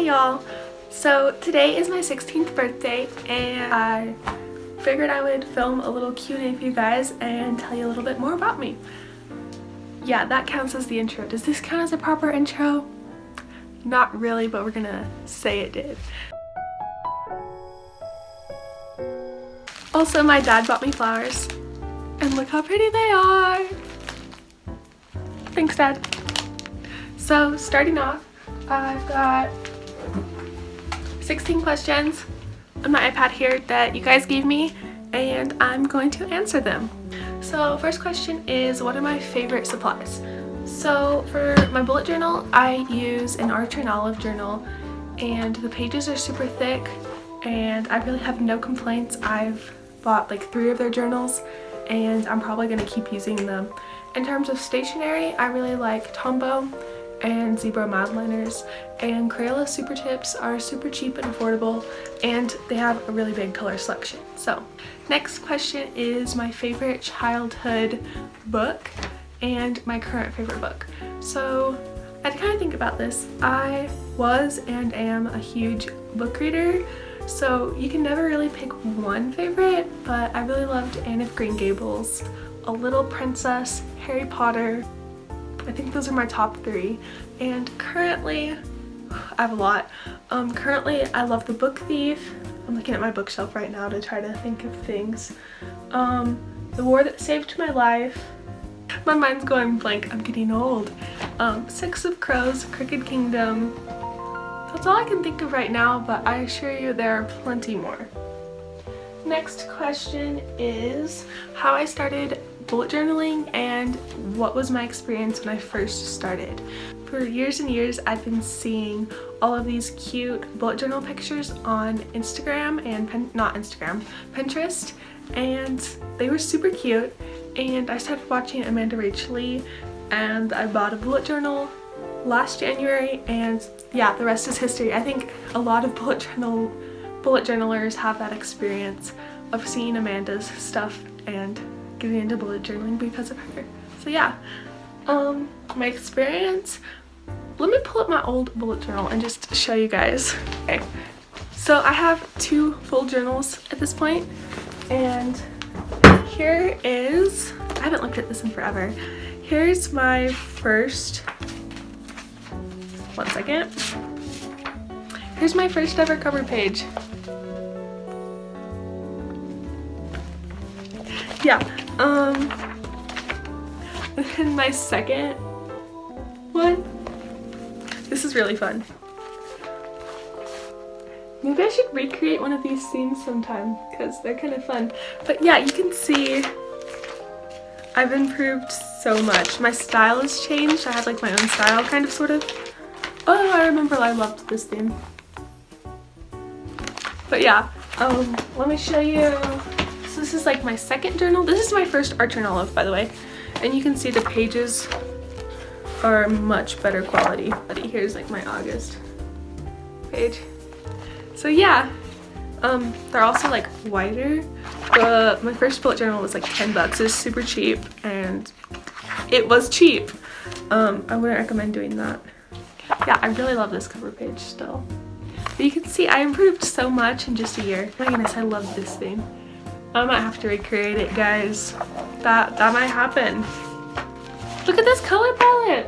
y'all! So today is my 16th birthday and I figured I would film a little Q&A for you guys and tell you a little bit more about me. Yeah, that counts as the intro. Does this count as a proper intro? Not really, but we're gonna say it did. Also, my dad bought me flowers and look how pretty they are! Thanks, Dad. So starting off, I've got 16 questions on my iPad here that you guys gave me and I'm going to answer them. So first question is, what are my favorite supplies? So for my bullet journal, I use an Archer and Olive journal and the pages are super thick and I really have no complaints. I've bought like 3 of their journals and I'm probably going to keep using them. In terms of stationery, I really like Tombow and Zebra Mildliners, and Crayola Super Tips are super cheap and affordable and they have a really big color selection. So next question is my favorite childhood book and my current favorite book. So I had to kind of think about this. I was and am a huge book reader, so you can never really pick one favorite, but I really loved Anne of Green Gables, A Little Princess, Harry Potter. I think those are my top 3. And currently, I have a lot. Currently, I love The Book Thief. I'm looking at my bookshelf right now to try to think of things. The War That Saved My Life. My mind's going blank, I'm getting old. Six of Crows, Crooked Kingdom. That's all I can think of right now, but I assure you there are plenty more. Next question is how I started bullet journaling and what was my experience when I first started. For years and years I've been seeing all of these cute bullet journal pictures on Instagram and Pinterest, and they were super cute, and I started watching Amanda Rachel Lee and I bought a bullet journal last January, and yeah, the rest is history. I think a lot of bullet journalers have that experience of seeing Amanda's stuff and getting into bullet journaling because of her. So yeah, my experience, let me pull up my old bullet journal and just show you guys. Okay, so I have 2 full journals at this point, and here is, I haven't looked at this in forever. Here's my first, one second. Here's my first ever cover page. Yeah, and then my second one, this is really fun. Maybe I should recreate one of these scenes sometime because they're kind of fun. But yeah, you can see I've improved so much. My style has changed. I have like my own style, kind of, sort of. Oh, I remember I loved this theme. But yeah, let me show you. So this is like my second journal. This is my first Archer and Olive, by the way. And you can see the pages are much better quality. Here's like my August page. So yeah, they're also like wider. My first bullet journal was like 10 bucks. It was super cheap, and it was cheap. I wouldn't recommend doing that. Yeah, I really love this cover page still. But you can see I improved so much in just a year. Oh my goodness, I love this theme. I might have to recreate it, guys. That might happen. Look at this color palette.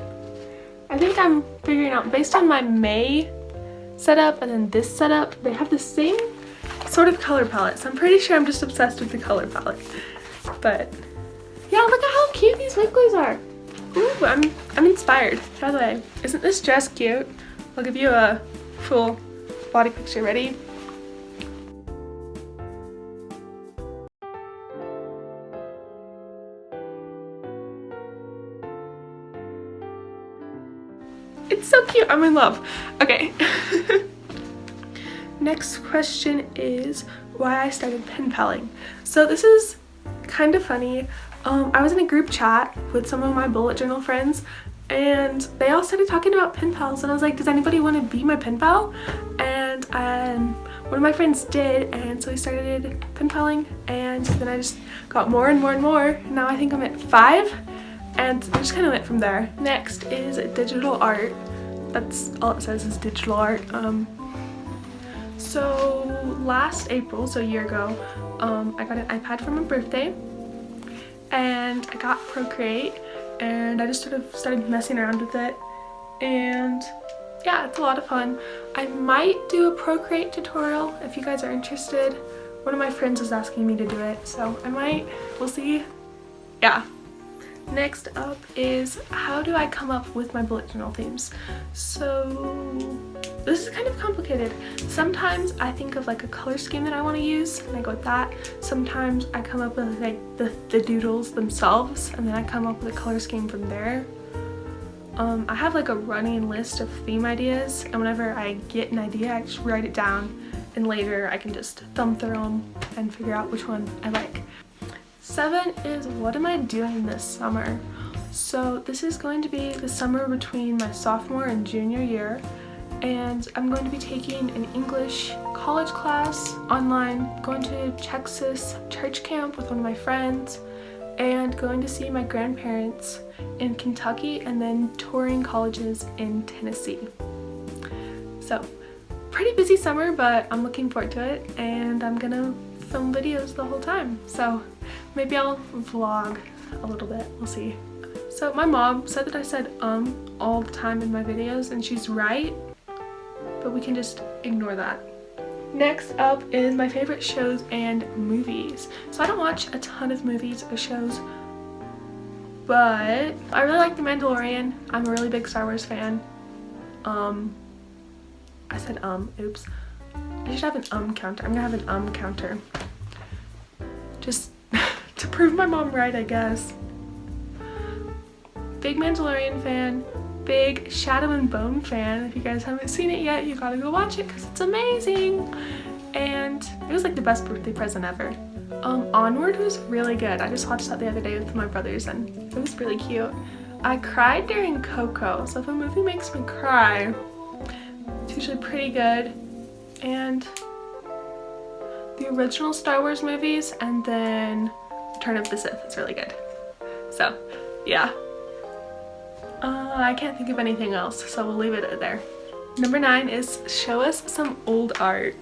I think I'm figuring out, based on my May setup and then this setup, they have the same sort of color palette. So I'm pretty sure I'm just obsessed with the color palette. But yeah, look at how cute these wigglies are. Ooh, I'm inspired. By the way, isn't this dress cute? I'll give you a full body picture. Ready? It's so cute. I'm in love. Okay. Next question is why I started pen paling. So this is kind of funny. I was in a group chat with some of my bullet journal friends and they all started talking about pen pals, and I was like, does anybody want to be my pen pal? And one of my friends did, and so we started pen paling, and then I just got more and more and more, and now I think I'm at 5, and I just kind of went from there. Next is digital art. That's all it says is digital art. So last April, so a year ago, I got an iPad for my birthday, and I got Procreate, and I just sort of started messing around with it, and yeah, it's a lot of fun. I might do a Procreate tutorial if you guys are interested. One of my friends was asking me to do it, so I might. We'll see. Yeah. Next up is how do I come up with my bullet journal themes? So this is kind of complicated. Sometimes I think of like a color scheme that I want to use and I go with that. Sometimes I come up with like the doodles themselves and then I come up with a color scheme from there. I have like a running list of theme ideas, and whenever I get an idea I just write it down, and later I can just thumb through them and figure out which one I like. 7 is what am I doing this summer? So this is going to be the summer between my sophomore and junior year, and I'm going to be taking an English college class online, going to Texas church camp with one of my friends, and going to see my grandparents in Kentucky, and then touring colleges in Tennessee. So pretty busy summer, but I'm looking forward to it, and I'm gonna film videos the whole time. So maybe I'll vlog a little bit, we'll see. So my mom said that I said all the time in my videos, and she's right, but we can just ignore that. Next up is my favorite shows and movies. So I don't watch a ton of movies or shows, but I really like The Mandalorian. I'm a really big Star Wars fan. I said oops. I should have an counter. I'm gonna have an counter. Just to prove my mom right, I guess. Big Mandalorian fan. Big Shadow and Bone fan. If you guys haven't seen it yet, you gotta go watch it because it's amazing. And it was like the best birthday present ever. Onward was really good. I just watched that the other day with my brothers and it was really cute. I cried during Coco, so if a movie makes me cry, it's usually pretty good. And the original Star Wars movies, and then Return of the Sith is really good. So yeah. I can't think of anything else, so we'll leave it there. Number 9 is show us some old art.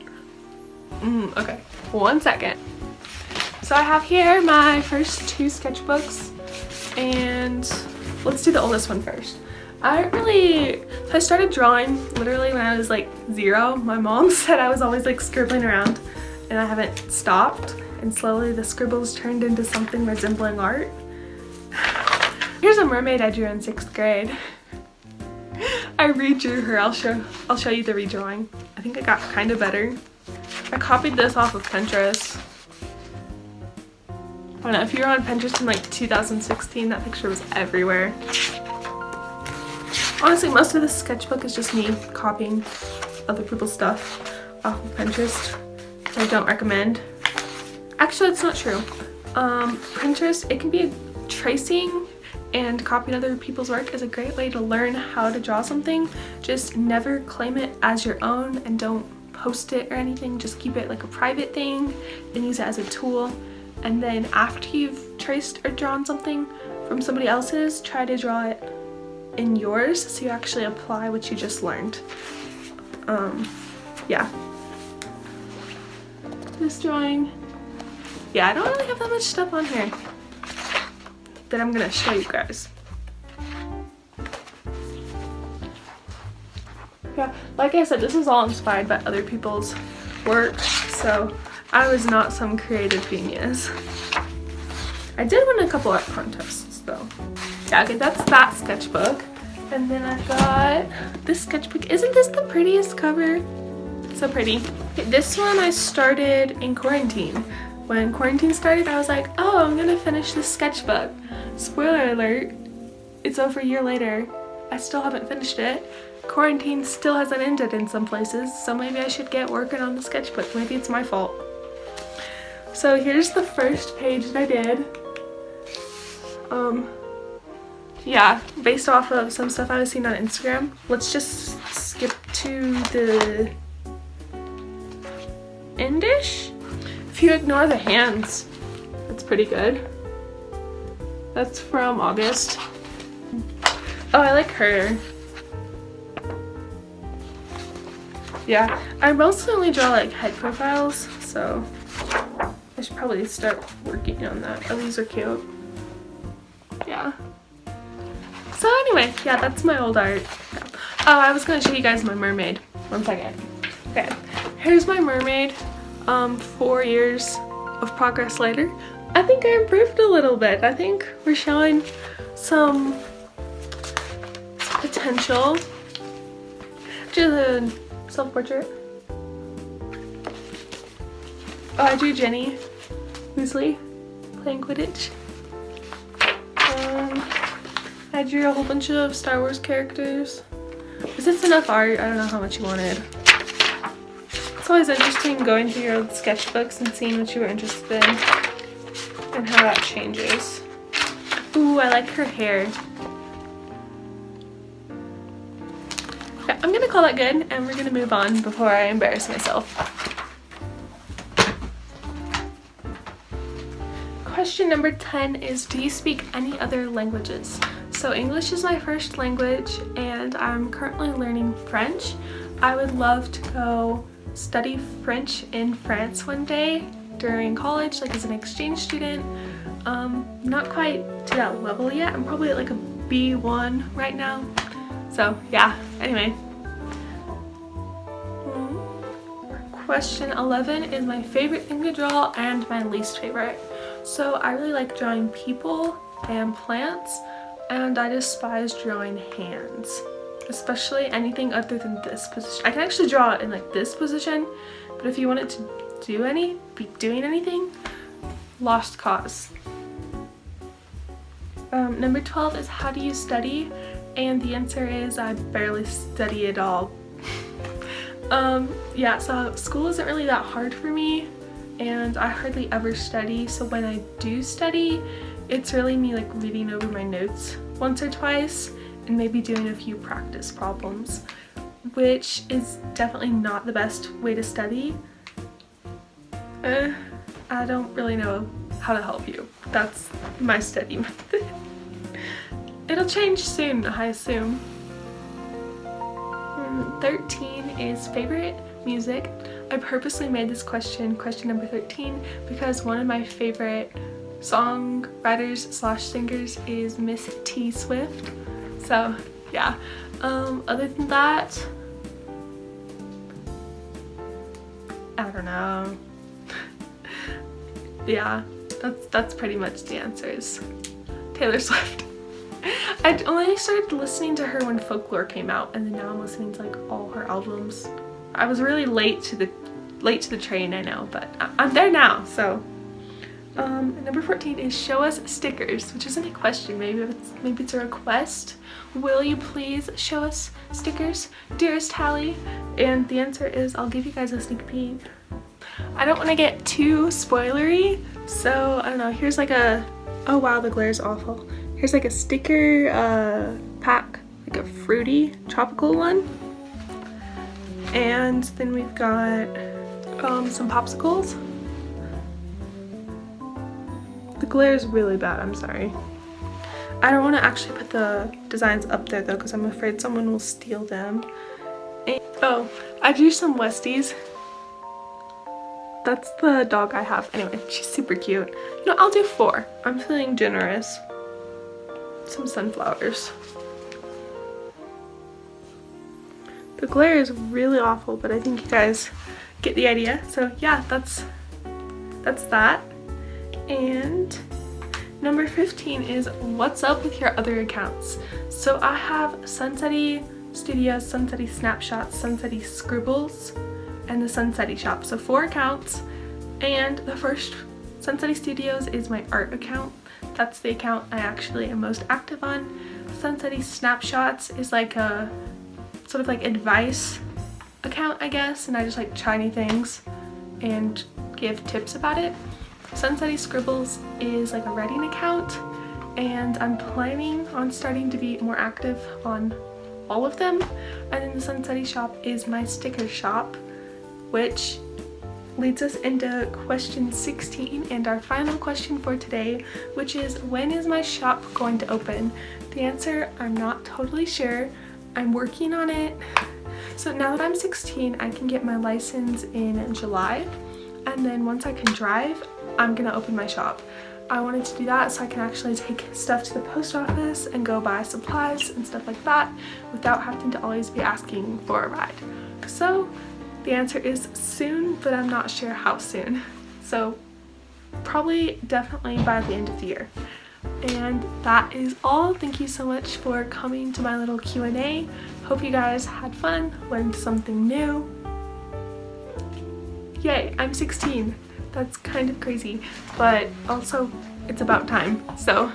Okay, 1 second. So I have here my first 2 sketchbooks, and let's do the oldest one first. I started drawing literally when I was like 0. My mom said I was always like scribbling around, and I haven't stopped, and slowly the scribbles turned into something resembling art. Here's a mermaid I drew in 6th grade. I redrew her. I'll show you the redrawing. I think I got kind of better. I copied this off of Pinterest. I don't know, if you were on Pinterest in like 2016, that picture was everywhere. Honestly, most of this sketchbook is just me copying other people's stuff off of Pinterest, so I don't recommend. Actually, it's not true. Pinterest, it can be tracing, and copying other people's work is a great way to learn how to draw something. Just never claim it as your own and don't post it or anything. Just keep it like a private thing and use it as a tool. And then after you've traced or drawn something from somebody else's, try to draw it in yours so you actually apply what you just learned. Yeah. This drawing, yeah, I don't really have that much stuff on here that I'm gonna show you guys. Yeah, like I said, this is all inspired by other people's work, so I was not some creative genius. I did win a couple art contests though. Yeah, okay, that's that sketchbook. And then I've got this sketchbook. Isn't this the prettiest cover? So pretty. Okay, this one I started in quarantine. When quarantine started, I was like, oh, I'm gonna finish this sketchbook. Spoiler alert, it's over a year later. I still haven't finished it. Quarantine still hasn't ended in some places, so maybe I should get working on the sketchbook. Maybe it's my fault. So here's the first page that I did. Yeah, based off of some stuff I was seeing on Instagram. Let's just skip to the end-ish. If you ignore the hands, that's pretty good. That's from August. Oh, I like her. Yeah, I mostly only draw like head profiles, so I should probably start working on that. Oh, these are cute. Yeah. So anyway, yeah, that's my old art. Yeah. Oh, I was gonna show you guys my mermaid. 1 second. Okay, here's my mermaid. 4 years of progress later. I think I improved a little bit. I think we're showing some potential. Do the self-portrait. Oh, I drew Jenny Weasley playing Quidditch. I drew a whole bunch of Star Wars characters. Is this enough art? I don't know how much you wanted. It's always interesting going through your old sketchbooks and seeing what you were interested in and how that changes. Ooh, I like her hair. Okay, I'm gonna call that good and we're gonna move on before I embarrass myself. Question number 10 is, do you speak any other languages? So English is my first language and I'm currently learning French. I would love to go study French in France one day during college, like as an exchange student. Not quite to that level yet. I'm probably at like a B1 right now. So yeah, anyway. Question 11 is my favorite thing to draw and my least favorite. So I really like drawing people and plants, and I despise drawing hands, especially anything other than this position. I can actually draw it in like this position, but if you wanted to be doing anything, lost cause. Number 12 is, how do you study? And the answer is, I barely study at all. Yeah, so school isn't really that hard for me and I hardly ever study, so when I do study, it's really me like reading over my notes once or twice and maybe doing a few practice problems, which is definitely not the best way to study. I don't really know how to help you. That's my study method. It'll change soon, I assume. 13 is favorite music. I purposely made this question number 13, because one of my favorite songwriters slash singers is Miss T Swift. So yeah, other than that, I don't know. Yeah, that's pretty much the answers. Taylor Swift. I only started listening to her when Folklore came out, and then now I'm listening to like all her albums. I was really late to the train, I know, but I'm there now. So number 14 is, show us stickers, which isn't a question, maybe it's a request. Will you please show us stickers, dearest Hallie? And the answer is, I'll give you guys a sneak peek. I don't want to get too spoilery, so I don't know. Here's like a, oh wow, the glare is awful. Here's like a sticker pack, like a fruity tropical one. And then we've got some popsicles. The glare is really bad, I'm sorry. I don't want to actually put the designs up there though, because I'm afraid someone will steal them. And, oh, I drew some Westies. That's the dog I have. Anyway, she's super cute. No, I'll do 4. I'm feeling generous. Some sunflowers. The glare is really awful, but I think you guys get the idea. So yeah, that's that. And number 15 is, what's up with your other accounts? So I have Sunsetty Studios, Sunsetty Snapshots, Sunsetty Scribbles, and the Sunsetty Shop. So 4 accounts, and the first, Sunsetty Studios, is my art account. That's the account I actually am most active on. Sunsetty Snapshots is like a sort of like advice account, I guess, and I just like try new things and give tips about it. Sunsetty Scribbles is like a writing account, and I'm planning on starting to be more active on all of them. And then the Sunsetty Shop is my sticker shop, which leads us into question 16 and our final question for today, which is, when is my shop going to open? The answer, I'm not totally sure. I'm working on it. So now that I'm 16, I can get my license in July, and then once I can drive, I'm gonna open my shop. I wanted to do that so I can actually take stuff to the post office and go buy supplies and stuff like that without having to always be asking for a ride. So the answer is soon, but I'm not sure how soon. So probably definitely by the end of the year. And that is all. Thank you so much for coming to my little Q&A. Hope you guys had fun, learned something new. Yay, I'm 16. That's kind of crazy, but also it's about time. So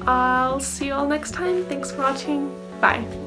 I'll see you all next time. Thanks for watching. Bye.